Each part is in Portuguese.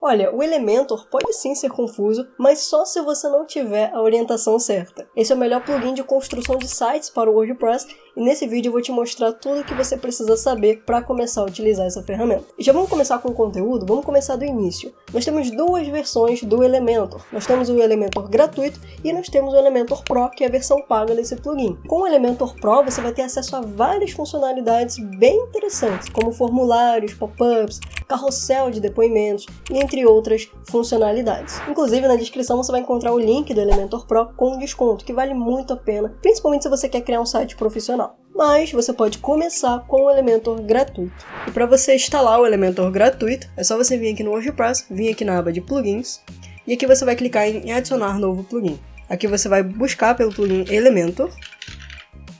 Olha, o Elementor pode sim ser confuso, mas só se você não tiver a orientação certa. Esse é o melhor plugin de construção de sites para o WordPress e nesse vídeo eu vou te mostrar tudo o que você precisa saber para começar a utilizar essa ferramenta. E já vamos começar com o conteúdo? Vamos começar do início. Nós temos duas versões do Elementor. Nós temos o Elementor gratuito e nós temos o Elementor Pro, que é a versão paga desse plugin. Com o Elementor Pro você vai ter acesso a várias funcionalidades bem interessantes, como formulários, pop-ups, carrossel de depoimentos e entre outras funcionalidades. Inclusive na descrição você vai encontrar o link do Elementor Pro com desconto, que vale muito a pena, principalmente se você quer criar um site profissional. Mas você pode começar com o Elementor gratuito. E para você instalar o Elementor gratuito, é só você vir aqui no WordPress, vir aqui na aba de plugins, e aqui você vai clicar em adicionar novo plugin. Aqui você vai buscar pelo plugin Elementor,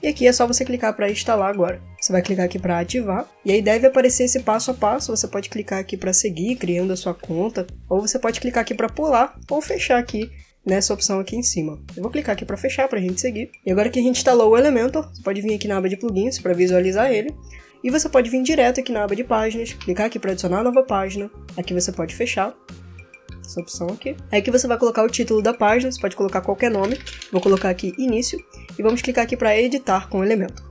e aqui é só você clicar para instalar agora. Você vai clicar aqui para ativar, e aí deve aparecer esse passo a passo. Você pode clicar aqui para seguir, criando a sua conta, ou você pode clicar aqui para pular, ou fechar aqui nessa opção aqui em cima. Eu vou clicar aqui para fechar, para a gente seguir. E agora que a gente instalou o Elementor, você pode vir aqui na aba de plugins para visualizar ele, e você pode vir direto aqui na aba de páginas, clicar aqui para adicionar nova página, aqui você pode fechar. Essa opção aqui. Aí aqui você vai colocar o título da página, você pode colocar qualquer nome. Vou colocar aqui início e vamos clicar aqui para editar com o Elementor.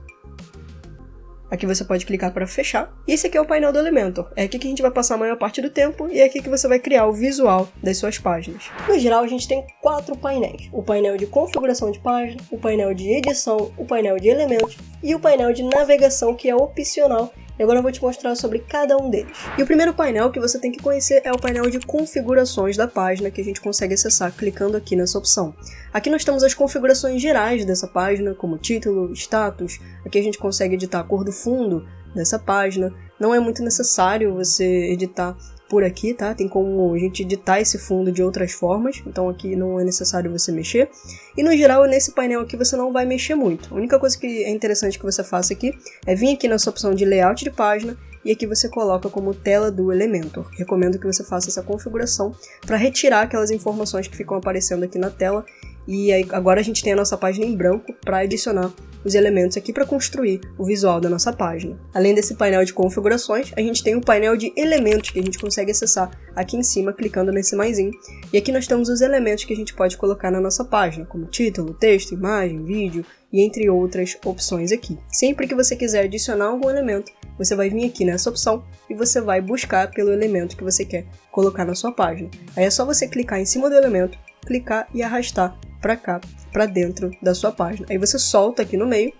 Aqui você pode clicar para fechar. E esse aqui é o painel do Elementor. É aqui que a gente vai passar a maior parte do tempo e é aqui que você vai criar o visual das suas páginas. No geral a gente tem 4 painéis. O painel de configuração de página, o painel de edição, o painel de elementos e o painel de navegação, que é opcional. E agora eu vou te mostrar sobre cada um deles. E o primeiro painel que você tem que conhecer é o painel de configurações da página, que a gente consegue acessar clicando aqui nessa opção. Aqui nós temos as configurações gerais dessa página, como título, status. Aqui a gente consegue editar a cor do fundo dessa página. Não é muito necessário você editar por aqui, tá? Tem como a gente editar esse fundo de outras formas, então aqui não é necessário você mexer. E no geral, nesse painel aqui você não vai mexer muito. A única coisa que é interessante que você faça aqui é vir aqui nessa opção de layout de página e aqui você coloca como tela do Elementor. Recomendo que você faça essa configuração para retirar aquelas informações que ficam aparecendo aqui na tela. E aí, agora a gente tem a nossa página em branco para adicionar os elementos aqui para construir o visual da nossa página. Além desse painel de configurações, a gente tem o painel de elementos que a gente consegue acessar aqui em cima, clicando nesse maisinho. E aqui nós temos os elementos que a gente pode colocar na nossa página, como título, texto, imagem, vídeo e entre outras opções aqui. Sempre que você quiser adicionar algum elemento, você vai vir aqui nessa opção e você vai buscar pelo elemento que você quer colocar na sua página. Aí é só você clicar em cima do elemento, clicar e arrastar para cá, para dentro da sua página. Aí você solta aqui no meio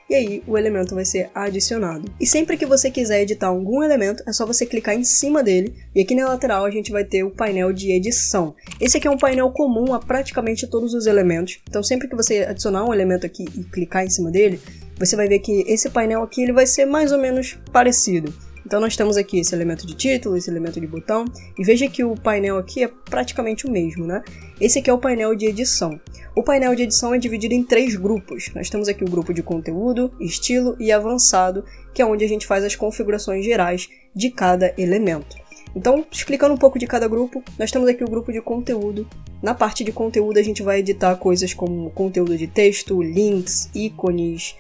e aí o elemento vai ser adicionado. E sempre que você quiser editar algum elemento, é só você clicar em cima dele e aqui na lateral a gente vai ter o painel de edição. Esse aqui é um painel comum a praticamente todos os elementos. Então sempre que você adicionar um elemento aqui e clicar em cima dele, você vai ver que esse painel aqui ele vai ser mais ou menos parecido. Então nós temos aqui esse elemento de título, esse elemento de botão, e veja que o painel aqui é praticamente o mesmo, né? Esse aqui é o painel de edição. O painel de edição é dividido em 3 grupos. Nós temos aqui o grupo de conteúdo, estilo e avançado, que é onde a gente faz as configurações gerais de cada elemento. Então, explicando um pouco de cada grupo, nós temos aqui o grupo de conteúdo. Na parte de conteúdo a gente vai editar coisas como conteúdo de texto, links, ícones,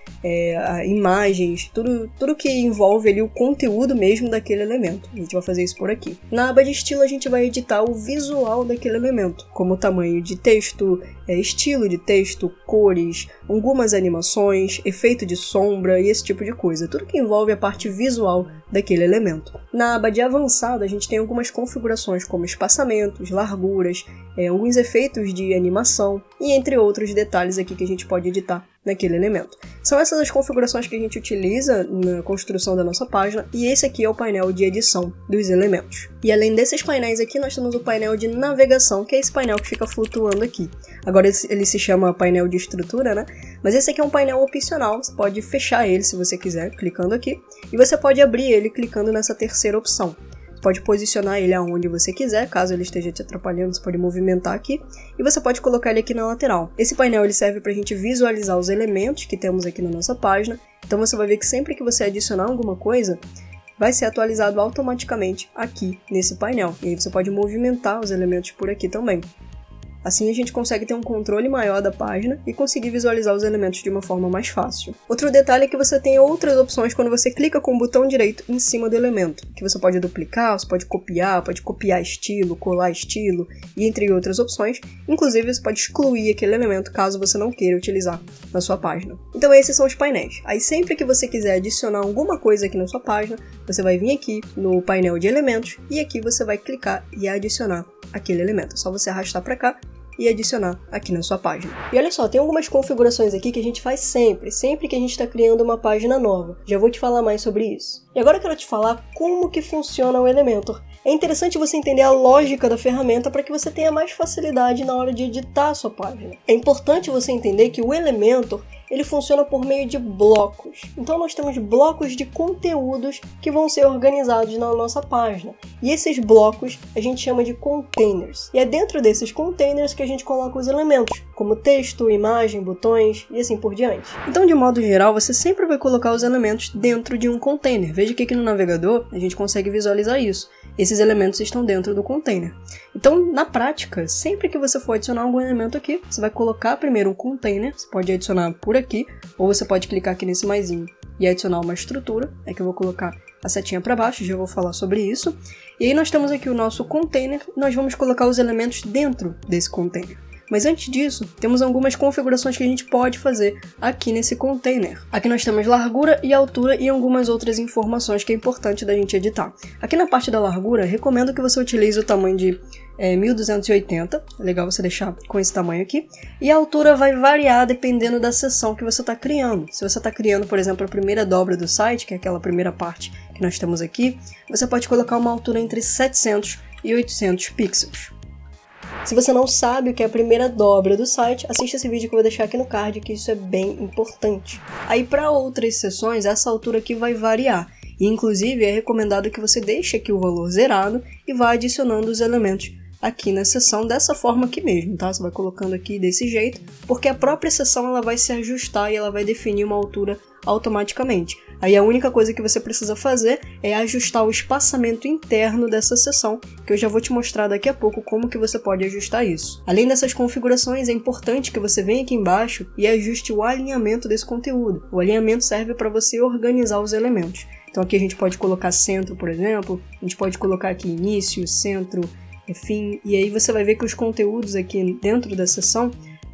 imagens, tudo que envolve ali o conteúdo mesmo daquele elemento. A gente vai fazer isso por aqui. Na aba de estilo a gente vai editar o visual daquele elemento, como tamanho de texto, estilo de texto, cores, algumas animações, efeito de sombra e esse tipo de coisa. Tudo que envolve a parte visual daquele elemento. Na aba de avançado a gente tem algumas configurações como espaçamentos, larguras, alguns efeitos de animação e entre outros detalhes aqui que a gente pode editar naquele elemento. São essas as configurações que a gente utiliza na construção da nossa página e esse aqui é o painel de edição dos elementos. E além desses painéis aqui, nós temos o painel de navegação, que é esse painel que fica flutuando aqui. Agora ele se chama painel de estrutura, né? Mas esse aqui é um painel opcional, você pode fechar ele se você quiser, clicando aqui, e você pode abrir ele clicando nessa terceira opção. Pode posicionar ele aonde você quiser, caso ele esteja te atrapalhando, você pode movimentar aqui, e você pode colocar ele aqui na lateral. Esse painel ele serve para a gente visualizar os elementos que temos aqui na nossa página, então você vai ver que sempre que você adicionar alguma coisa, vai ser atualizado automaticamente aqui nesse painel, e aí você pode movimentar os elementos por aqui também. Assim a gente consegue ter um controle maior da página e conseguir visualizar os elementos de uma forma mais fácil. Outro detalhe é que você tem outras opções quando você clica com o botão direito em cima do elemento, que você pode duplicar, você pode copiar estilo, colar estilo, e entre outras opções. Inclusive você pode excluir aquele elemento caso você não queira utilizar na sua página. Então esses são os painéis. Aí sempre que você quiser adicionar alguma coisa aqui na sua página, você vai vir aqui no painel de elementos e aqui você vai clicar e adicionar aquele elemento. É só você arrastar para cá e adicionar aqui na sua página. E olha só, tem algumas configurações aqui que a gente faz sempre que a gente está criando uma página nova. Já vou te falar mais sobre isso. E agora eu quero te falar como que funciona o Elementor. É interessante você entender a lógica da ferramenta para que você tenha mais facilidade na hora de editar a sua página. É importante você entender que o Elementor ele funciona por meio de blocos. Então nós temos blocos de conteúdos que vão ser organizados na nossa página. E esses blocos a gente chama de containers. E é dentro desses containers que a gente coloca os elementos, como texto, imagem, botões e assim por diante. Então, de modo geral, você sempre vai colocar os elementos dentro de um container. Veja que aqui no navegador a gente consegue visualizar isso. Esses elementos estão dentro do container. Então, na prática, sempre que você for adicionar algum elemento aqui, você vai colocar primeiro um container, você pode adicionar por aqui, ou você pode clicar aqui nesse maisinho e adicionar uma estrutura, é que eu vou colocar a setinha para baixo, já vou falar sobre isso. E aí nós temos aqui o nosso container, nós vamos colocar os elementos dentro desse container. Mas antes disso, temos algumas configurações que a gente pode fazer aqui nesse container. Aqui nós temos largura e altura e algumas outras informações que é importante da gente editar. Aqui na parte da largura, recomendo que você utilize o tamanho de 1280, é legal você deixar com esse tamanho aqui. E a altura vai variar dependendo da seção que você está criando. Se você está criando, por exemplo, a primeira dobra do site, que é aquela primeira parte que nós temos aqui, você pode colocar uma altura entre 700 e 800 pixels. Se você não sabe o que é a primeira dobra do site, assista esse vídeo que eu vou deixar aqui no card, que isso é bem importante. Aí para outras seções, essa altura aqui vai variar. E inclusive é recomendado que você deixe aqui o valor zerado e vá adicionando os elementos aqui na seção dessa forma aqui mesmo, tá? Você vai colocando aqui desse jeito, porque a própria seção ela vai se ajustar e ela vai definir uma altura automaticamente. Aí a única coisa que você precisa fazer é ajustar o espaçamento interno dessa seção, que eu já vou te mostrar daqui a pouco como que você pode ajustar isso. Além dessas configurações, é importante que você venha aqui embaixo e ajuste o alinhamento desse conteúdo. O alinhamento serve para você organizar os elementos. Então aqui a gente pode colocar centro, por exemplo, a gente pode colocar aqui início, centro, fim, e aí você vai ver que os conteúdos aqui dentro da seção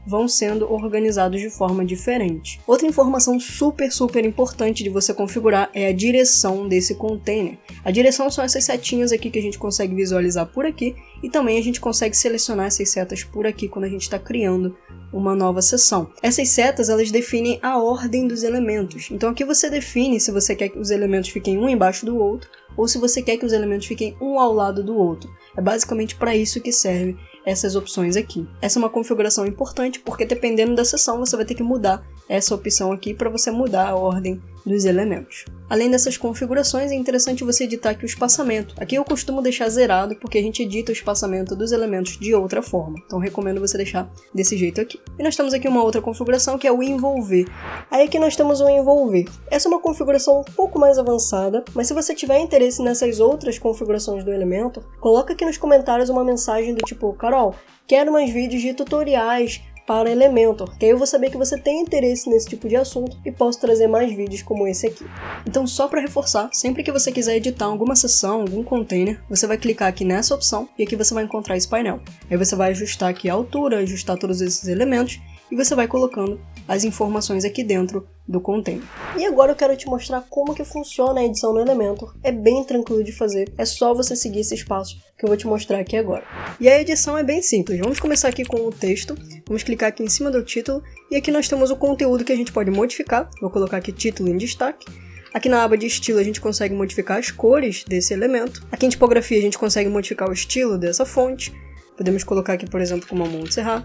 vão sendo organizados de forma diferente. Outra informação super importante de você configurar é a direção desse container. A direção são essas setinhas aqui que a gente consegue visualizar por aqui e também a gente consegue selecionar essas setas por aqui quando a gente está criando uma nova seção. Essas setas elas definem a ordem dos elementos. Então aqui você define se você quer que os elementos fiquem um embaixo do outro ou se você quer que os elementos fiquem um ao lado do outro. É basicamente para isso que serve essas opções aqui. Essa é uma configuração importante porque dependendo da seção você vai ter que mudar essa opção aqui para você mudar a ordem dos elementos. Além dessas configurações, é interessante você editar aqui o espaçamento. Aqui eu costumo deixar zerado porque a gente edita o espaçamento dos elementos de outra forma. Então recomendo você deixar desse jeito aqui. E nós temos aqui uma outra configuração que é o envolver. Aí aqui nós temos o envolver. Essa é uma configuração um pouco mais avançada, mas se você tiver interesse nessas outras configurações do Elementor, coloca aqui nos comentários uma mensagem do tipo: Carol, quero mais vídeos de tutoriais para Elementor, que aí eu vou saber que você tem interesse nesse tipo de assunto e posso trazer mais vídeos como esse aqui. Então, só para reforçar, sempre que você quiser editar alguma seção, algum container, você vai clicar aqui nessa opção e aqui você vai encontrar esse painel. Aí você vai ajustar aqui a altura, ajustar todos esses elementos e você vai colocando as informações aqui dentro do container. E agora eu quero te mostrar como que funciona a edição no Elementor. É bem tranquilo de fazer, é só você seguir esses passos que eu vou te mostrar aqui agora. E a edição é bem simples. Vamos começar aqui com o texto, vamos clicar aqui em cima do título e aqui nós temos o conteúdo que a gente pode modificar. Vou colocar aqui título em destaque. Aqui na aba de estilo a gente consegue modificar as cores desse elemento. Aqui em tipografia a gente consegue modificar o estilo dessa fonte. Podemos colocar aqui, por exemplo, como a Montserrat.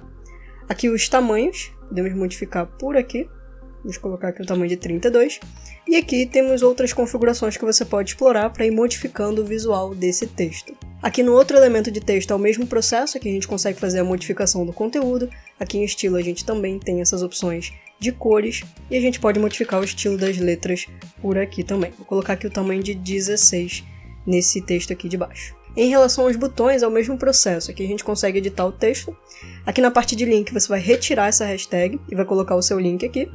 Aqui os tamanhos, podemos modificar por aqui. Vamos colocar aqui o tamanho de 32. E aqui temos outras configurações que você pode explorar para ir modificando o visual desse texto. Aqui no outro elemento de texto é o mesmo processo, que a gente consegue fazer a modificação do conteúdo. Aqui em estilo a gente também tem essas opções de cores e a gente pode modificar o estilo das letras por aqui também. Vou colocar aqui o tamanho de 16 nesse texto aqui de baixo. Em relação aos botões, é o mesmo processo. Aqui a gente consegue editar o texto. Aqui na parte de link você vai retirar essa hashtag e vai colocar o seu link aqui.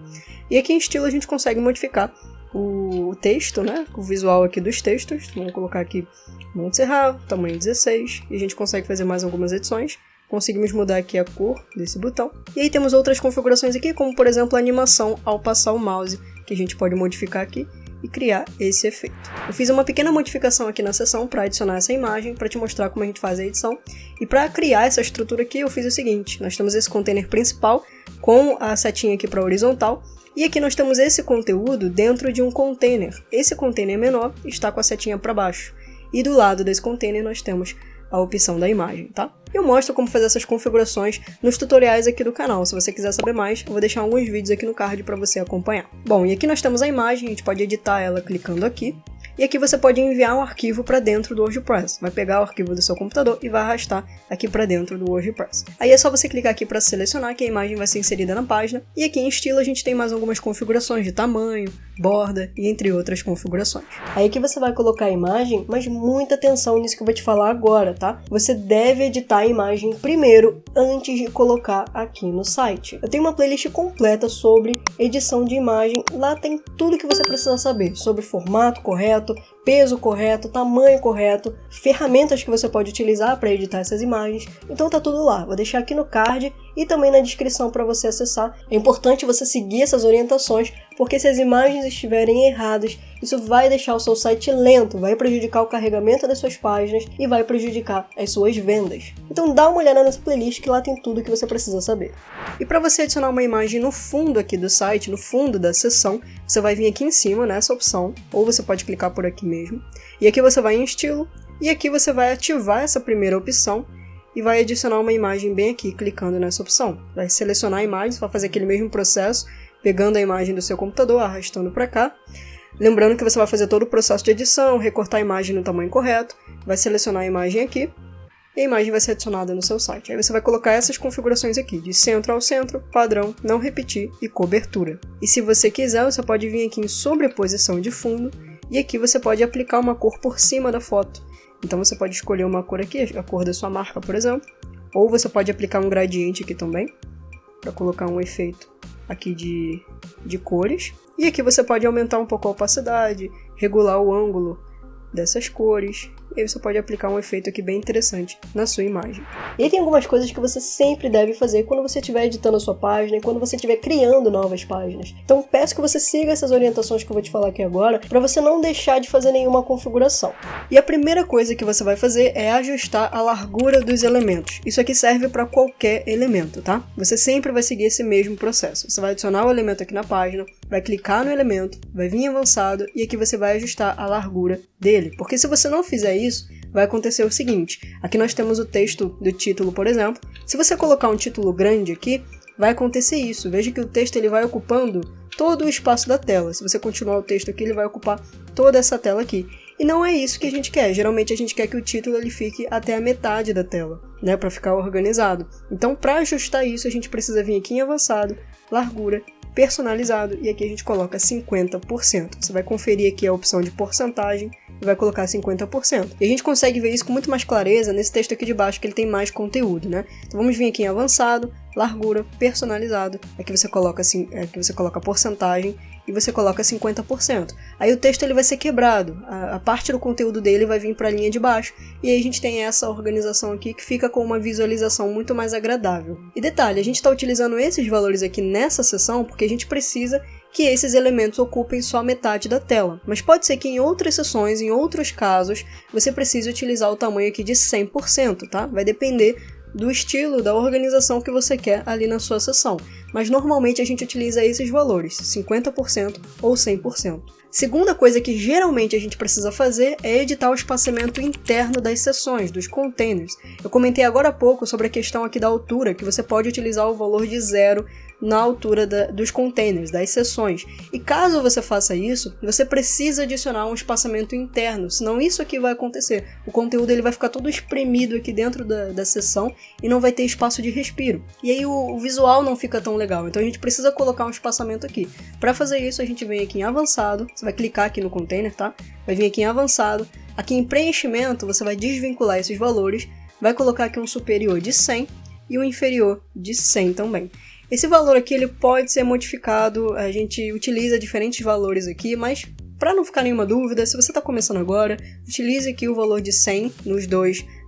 E aqui em estilo a gente consegue modificar o texto, né? O visual aqui dos textos. Vamos colocar aqui Monte Serra, tamanho 16. E a gente consegue fazer mais algumas edições. Conseguimos mudar aqui a cor desse botão. E aí temos outras configurações aqui, como por exemplo a animação ao passar o mouse, que a gente pode modificar aqui e criar esse efeito. Eu fiz uma pequena modificação aqui na seção para adicionar essa imagem, para te mostrar como a gente faz a edição. E para criar essa estrutura aqui eu fiz o seguinte, nós temos esse container principal com a setinha aqui para horizontal, e aqui nós temos esse conteúdo dentro de um container. Esse container menor está com a setinha para baixo. E do lado desse container nós temos a opção da imagem, tá? Eu mostro como fazer essas configurações nos tutoriais aqui do canal. Se você quiser saber mais, eu vou deixar alguns vídeos aqui no card para você acompanhar. Bom, e aqui nós temos a imagem, a gente pode editar ela clicando aqui. E aqui você pode enviar um arquivo para dentro do WordPress. Vai pegar o arquivo do seu computador e vai arrastar aqui para dentro do WordPress. Aí é só você clicar aqui para selecionar que a imagem vai ser inserida na página. E aqui em estilo a gente tem mais algumas configurações de tamanho, borda e entre outras configurações. Aí aqui você vai colocar a imagem, mas muita atenção nisso que eu vou te falar agora, tá? Você deve editar a imagem primeiro, antes de colocar aqui no site. Eu tenho uma playlist completa sobre edição de imagem. Lá tem tudo que você precisa saber sobre formato correto, peso correto, tamanho correto, ferramentas que você pode utilizar para editar essas imagens. Então tá tudo lá. Vou deixar aqui no card e também na descrição para você acessar. É importante você seguir essas orientações, porque se as imagens estiverem erradas, isso vai deixar o seu site lento, vai prejudicar o carregamento das suas páginas e vai prejudicar as suas vendas. Então dá uma olhada nessa playlist que lá tem tudo que você precisa saber. E para você adicionar uma imagem no fundo aqui do site, no fundo da seção, você vai vir aqui em cima nessa opção, ou você pode clicar por aqui mesmo. E aqui você vai em estilo, e aqui você vai ativar essa primeira opção e vai adicionar uma imagem bem aqui, clicando nessa opção. Vai selecionar a imagem, você vai fazer aquele mesmo processo, pegando a imagem do seu computador, arrastando para cá. Lembrando que você vai fazer todo o processo de edição, recortar a imagem no tamanho correto, vai selecionar a imagem aqui, e a imagem vai ser adicionada no seu site. Aí você vai colocar essas configurações aqui, de centro ao centro, padrão, não repetir e cobertura. E se você quiser, você pode vir aqui em sobreposição de fundo, e aqui você pode aplicar uma cor por cima da foto. Então você pode escolher uma cor aqui, a cor da sua marca, por exemplo, ou você pode aplicar um gradiente aqui também, para colocar um efeito aqui de cores. E aqui você pode aumentar um pouco a opacidade, regular o ângulo dessas cores, e aí você pode aplicar um efeito aqui bem interessante na sua imagem. E aí tem algumas coisas que você sempre deve fazer quando você estiver editando a sua página e quando você estiver criando novas páginas. Então peço que você siga essas orientações que eu vou te falar aqui agora, para você não deixar de fazer nenhuma configuração. E a primeira coisa que você vai fazer é ajustar a largura dos elementos. Isso aqui serve para qualquer elemento, tá? Você sempre vai seguir esse mesmo processo. Você vai adicionar o elemento aqui na página, vai clicar no elemento, vai vir em avançado e aqui você vai ajustar a largura dele. Porque se você não fizer isso, vai acontecer o seguinte. Aqui nós temos o texto do título, por exemplo. Se você colocar um título grande aqui, vai acontecer isso. Veja que o texto ele vai ocupando todo o espaço da tela. Se você continuar o texto aqui, ele vai ocupar toda essa tela aqui. E não é isso que a gente quer. Geralmente a gente quer que o título ele fique até a metade da tela, né, para ficar organizado. Então, para ajustar isso, a gente precisa vir aqui em avançado, largura, personalizado, e aqui a gente coloca 50%. Você vai conferir aqui a opção de porcentagem e vai colocar 50%. E a gente consegue ver isso com muito mais clareza nesse texto aqui de baixo, que ele tem mais conteúdo, né? Então vamos vir aqui em avançado, largura, personalizado. Aqui você coloca assim, aqui você coloca a porcentagem e você coloca 50%. Aí o texto ele vai ser quebrado, a parte do conteúdo dele vai vir para a linha de baixo, e aí a gente tem essa organização aqui que fica com uma visualização muito mais agradável. E detalhe, a gente está utilizando esses valores aqui nessa seção porque a gente precisa que esses elementos ocupem só metade da tela. Mas pode ser que em outras seções, em outros casos, você precise utilizar o tamanho aqui de 100%, tá? Vai depender do estilo, da organização que você quer ali na sua seção. Mas normalmente a gente utiliza esses valores, 50% ou 100%. Segunda coisa que geralmente a gente precisa fazer é editar o espaçamento interno das seções, dos containers. Eu comentei agora há pouco sobre a questão aqui da altura, que você pode utilizar o valor de 0 na altura dos containers, das seções. E caso você faça isso, você precisa adicionar um espaçamento interno, senão isso aqui vai acontecer. O conteúdo ele vai ficar todo espremido aqui dentro da seção e não vai ter espaço de respiro. E aí o visual não fica tão legal, então a gente precisa colocar um espaçamento aqui. Para fazer isso, a gente vem aqui em avançado, você vai clicar aqui no container, tá? Vai vir aqui em avançado, Aqui em preenchimento, você vai desvincular esses valores, vai colocar aqui um superior de 100 e um inferior de 100 também. Esse valor aqui ele pode ser modificado, a gente utiliza diferentes valores aqui, mas para não ficar nenhuma dúvida, se você está começando agora, utilize aqui o valor de 100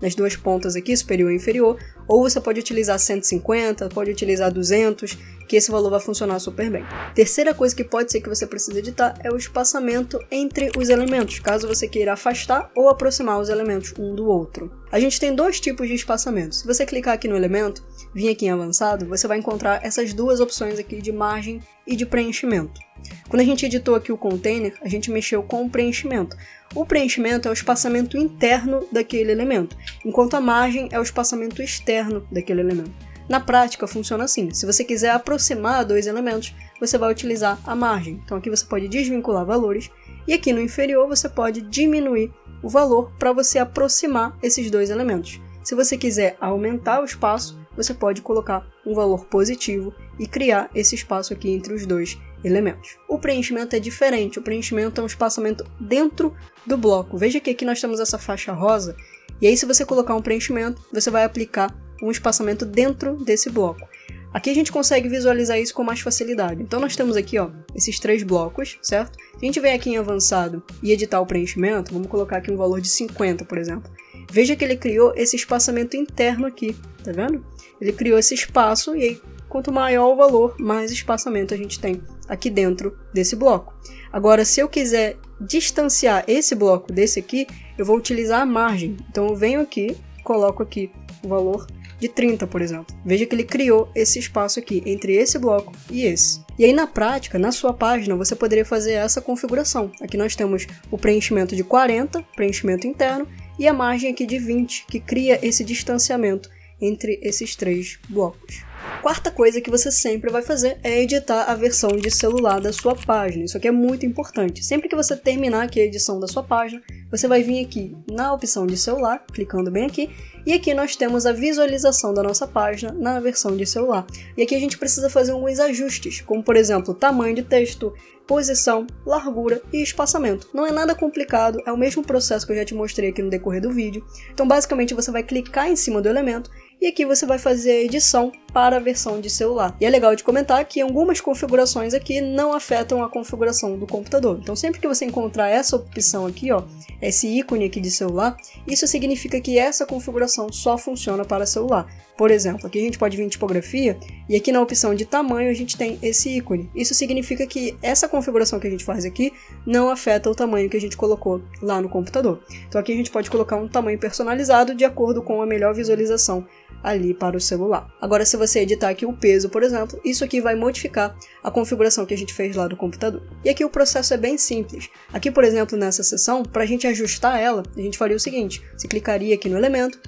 nas duas pontas aqui, superior e inferior, ou você pode utilizar 150, pode utilizar 200, que esse valor vai funcionar super bem. Terceira coisa que pode ser que você precise editar é o espaçamento entre os elementos, caso você queira afastar ou aproximar os elementos um do outro. A gente tem dois tipos de espaçamento. Se você clicar aqui no elemento, vir aqui em avançado, você vai encontrar essas duas opções aqui de margem e de preenchimento. Quando a gente editou aqui o container, a gente mexeu com o preenchimento. O preenchimento é o espaçamento interno daquele elemento, enquanto a margem é o espaçamento externo daquele elemento. Na prática, funciona assim. Se você quiser aproximar dois elementos, você vai utilizar a margem. Então aqui você pode desvincular valores, e aqui no inferior você pode diminuir o valor para você aproximar esses dois elementos. Se você quiser aumentar o espaço, você pode colocar um valor positivo e criar esse espaço aqui entre os dois elementos. O preenchimento é diferente, o preenchimento é um espaçamento dentro do bloco. Veja que aqui nós temos essa faixa rosa, e aí se você colocar um preenchimento, você vai aplicar um espaçamento dentro desse bloco. Aqui a gente consegue visualizar isso com mais facilidade. Então nós temos aqui, ó, esses três blocos, certo? Se a gente vem aqui em avançado e editar o preenchimento, vamos colocar aqui um valor de 50, por exemplo. Veja que ele criou esse espaçamento interno aqui, tá vendo? Ele criou esse espaço e aí, quanto maior o valor, mais espaçamento a gente tem aqui dentro desse bloco. Agora, se eu quiser distanciar esse bloco desse aqui, eu vou utilizar a margem. Então eu venho aqui, coloco aqui o valor de 30, por exemplo. Veja que ele criou esse espaço aqui entre esse bloco e esse. E aí na prática, na sua página, você poderia fazer essa configuração. Aqui nós temos o preenchimento de 40, preenchimento interno, e a margem aqui de 20, que cria esse distanciamento entre esses três blocos. Quarta coisa que você sempre vai fazer é editar a versão de celular da sua página. Isso aqui é muito importante. Sempre que você terminar aqui a edição da sua página, você vai vir aqui na opção de celular, clicando bem aqui, e aqui nós temos a visualização da nossa página na versão de celular. E aqui a gente precisa fazer alguns ajustes, como por exemplo, tamanho de texto, posição, largura e espaçamento. Não é nada complicado, é o mesmo processo que eu já te mostrei aqui no decorrer do vídeo. Então basicamente você vai clicar em cima do elemento e aqui você vai fazer a edição para a versão de celular. E é legal de comentar que algumas configurações aqui não afetam a configuração do computador. Então sempre que você encontrar essa opção aqui, ó, esse ícone aqui de celular, isso significa que essa configuração só funciona para celular. Por exemplo, aqui a gente pode vir em tipografia e aqui na opção de tamanho a gente tem esse ícone. Isso significa que essa configuração que a gente faz aqui não afeta o tamanho que a gente colocou lá no computador. Então aqui a gente pode colocar um tamanho personalizado de acordo com a melhor visualização ali para o celular. Agora, se você editar aqui o peso, por exemplo, isso aqui vai modificar a configuração que a gente fez lá do computador. E aqui o processo é bem simples. Aqui, por exemplo, nessa seção, para a gente ajustar ela, a gente faria o seguinte: você clicaria aqui no elemento,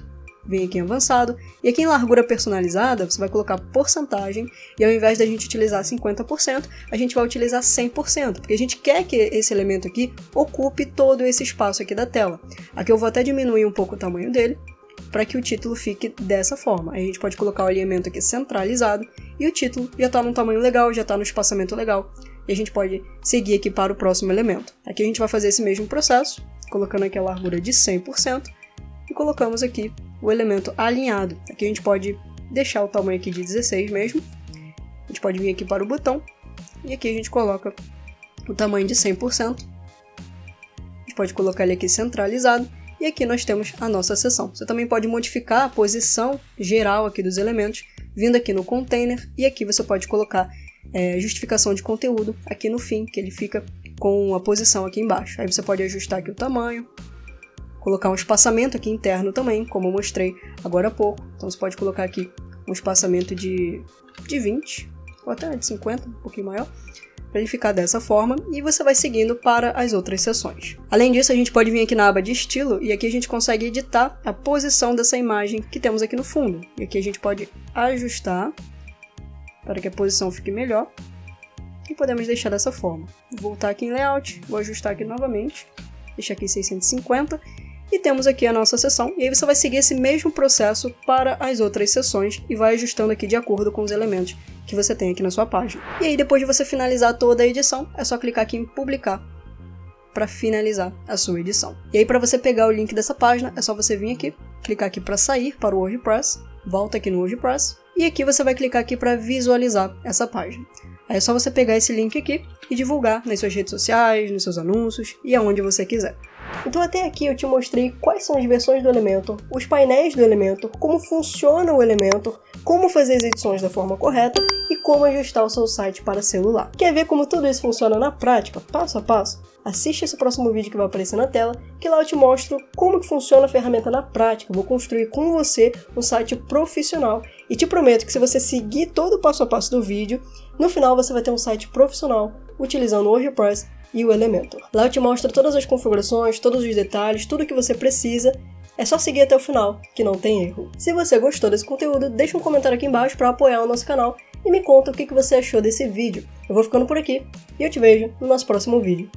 vem aqui em avançado, e aqui em largura personalizada, você vai colocar porcentagem, e ao invés da gente utilizar 50%, a gente vai utilizar 100%, porque a gente quer que esse elemento aqui ocupe todo esse espaço aqui da tela. Aqui eu vou até diminuir um pouco o tamanho dele, para que o título fique dessa forma. Aí a gente pode colocar o alinhamento aqui centralizado, e o título já está num tamanho legal, já está no espaçamento legal, e a gente pode seguir aqui para o próximo elemento. Aqui a gente vai fazer esse mesmo processo, colocando aqui a largura de 100%, e colocamos aqui o elemento alinhado. Aqui a gente pode deixar o tamanho aqui de 16 mesmo, a gente pode vir aqui para o botão, e aqui a gente coloca o tamanho de 100%, a gente pode colocar ele aqui centralizado, e aqui nós temos a nossa seção. Você também pode modificar a posição geral aqui dos elementos, vindo aqui no container, e aqui você pode colocar justificação de conteúdo aqui no fim, que ele fica com a posição aqui embaixo. Aí você pode ajustar aqui o tamanho, colocar um espaçamento aqui interno também, como eu mostrei agora há pouco. Então você pode colocar aqui um espaçamento de 20, ou até de 50, um pouquinho maior, para ele ficar dessa forma, e você vai seguindo para as outras seções. Além disso, a gente pode vir aqui na aba de estilo, e aqui a gente consegue editar a posição dessa imagem que temos aqui no fundo. E aqui a gente pode ajustar para que a posição fique melhor, e podemos deixar dessa forma. Vou voltar aqui em layout, vou ajustar aqui novamente, deixar aqui 650, e temos aqui a nossa seção, e aí você vai seguir esse mesmo processo para as outras seções, e vai ajustando aqui de acordo com os elementos que você tem aqui na sua página. E aí depois de você finalizar toda a edição, é só clicar aqui em publicar, para finalizar a sua edição. E aí, para você pegar o link dessa página, é só você vir aqui, clicar aqui para sair para o WordPress, volta aqui no WordPress, e aqui você vai clicar aqui para visualizar essa página. Aí é só você pegar esse link aqui e divulgar nas suas redes sociais, nos seus anúncios e aonde você quiser. Então até aqui eu te mostrei quais são as versões do Elementor, os painéis do Elementor, como funciona o Elementor, como fazer as edições da forma correta e como ajustar o seu site para celular. Quer ver como tudo isso funciona na prática, passo a passo? Assiste esse próximo vídeo que vai aparecer na tela, que lá eu te mostro como que funciona a ferramenta na prática. Eu vou construir com você um site profissional e te prometo que se você seguir todo o passo a passo do vídeo, no final você vai ter um site profissional utilizando o WordPress e o Elementor. Lá eu te mostro todas as configurações, todos os detalhes, tudo que você precisa. É só seguir até o final, que não tem erro. Se você gostou desse conteúdo, deixa um comentário aqui embaixo para apoiar o nosso canal e me conta o que você achou desse vídeo. Eu vou ficando por aqui e eu te vejo no nosso próximo vídeo.